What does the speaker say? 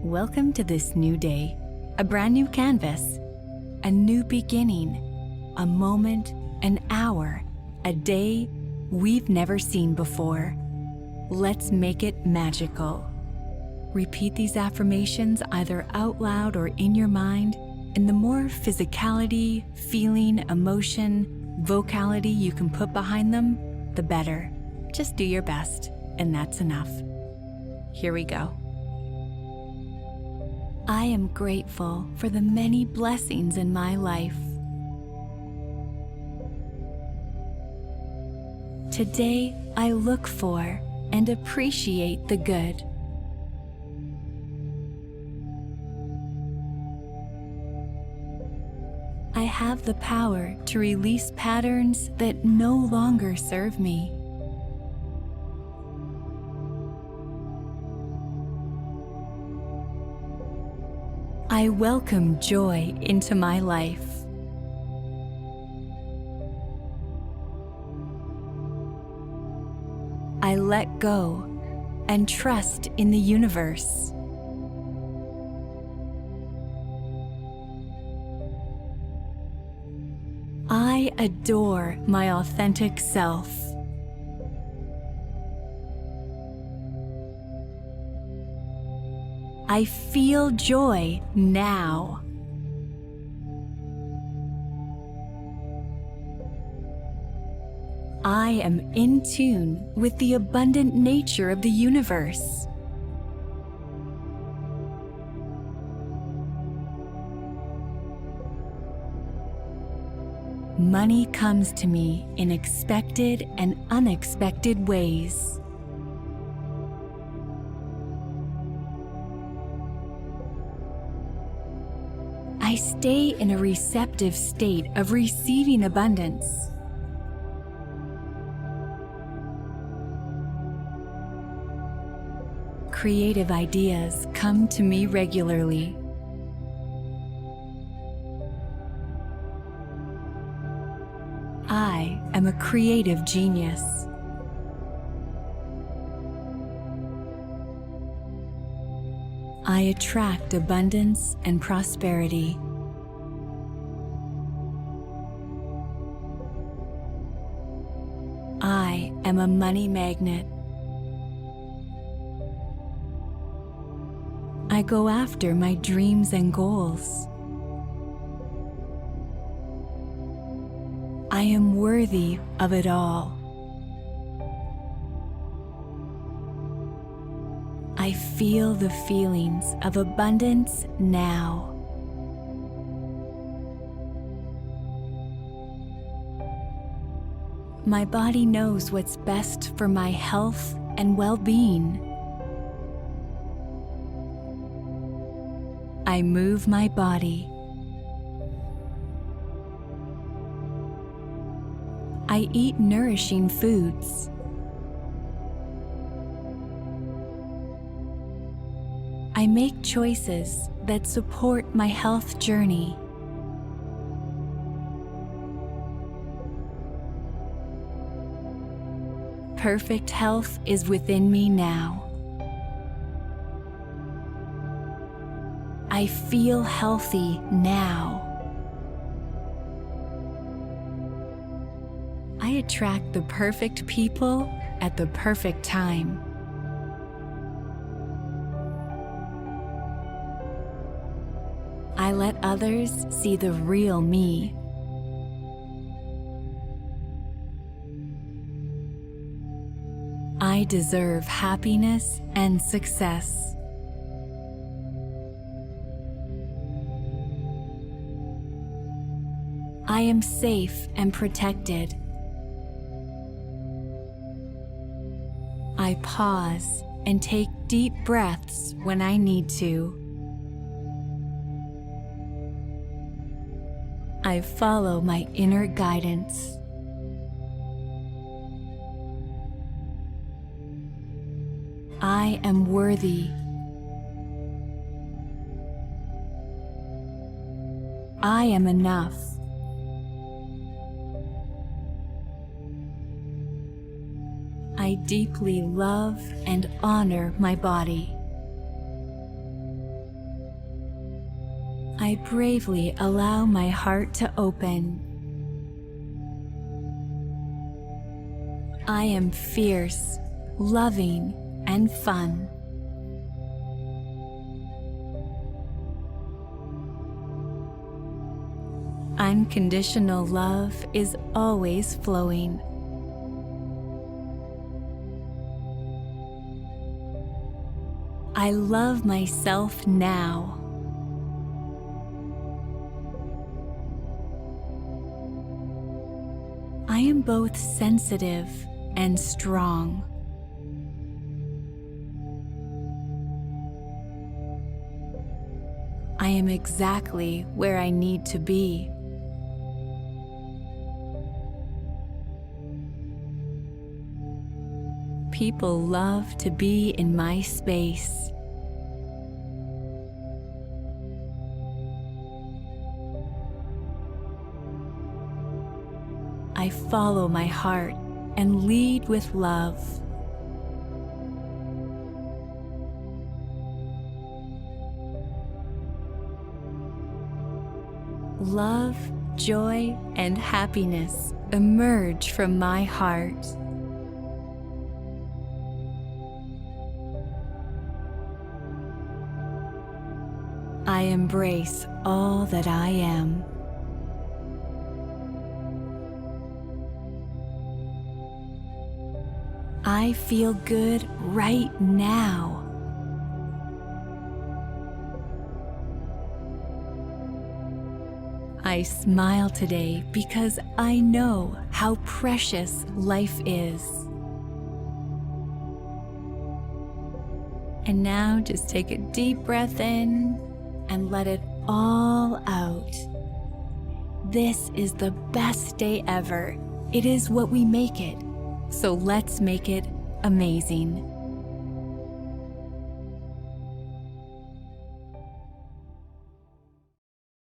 Welcome to this new day, a brand new canvas, a new beginning, a moment, an hour, a day we've never seen before. Let's make it magical. Repeat these affirmations either out loud or in your mind, and the more physicality, feeling, emotion, vocality you can put behind them, the better. Just do your best, and that's enough. Here we go. I am grateful for the many blessings in my life. Today, I look for and appreciate the good. I have the power to release patterns that no longer serve me. I welcome joy into my life. I let go and trust in the universe. I adore my authentic self. I feel joy now. I am in tune with the abundant nature of the universe. Money comes to me in expected and unexpected ways. I stay in a receptive state of receiving abundance. Creative ideas come to me regularly. I am a creative genius. I attract abundance and prosperity. I am a money magnet. I go after my dreams and goals. I am worthy of it all. I feel the feelings of abundance now. My body knows what's best for my health and well-being. I move my body. I eat nourishing foods. I make choices that support my health journey. Perfect health is within me now. I feel healthy now. I attract the perfect people at the perfect time. I let others see the real me. I deserve happiness and success. I am safe and protected. I pause and take deep breaths when I need to. I follow my inner guidance. I am worthy. I am enough. I deeply love and honor my body. I bravely allow my heart to open. I am fierce, loving, and fun. Unconditional love is always flowing. I love myself now. I am both sensitive and strong. I am exactly where I need to be. People love to be in my space. I follow my heart and lead with love. Love, joy, and happiness emerge from my heart. I embrace all that I am. I feel good right now. I smile today because I know how precious life is. And now just take a deep breath in and let it all out. This is the best day ever. It is what we make it. So let's make it amazing.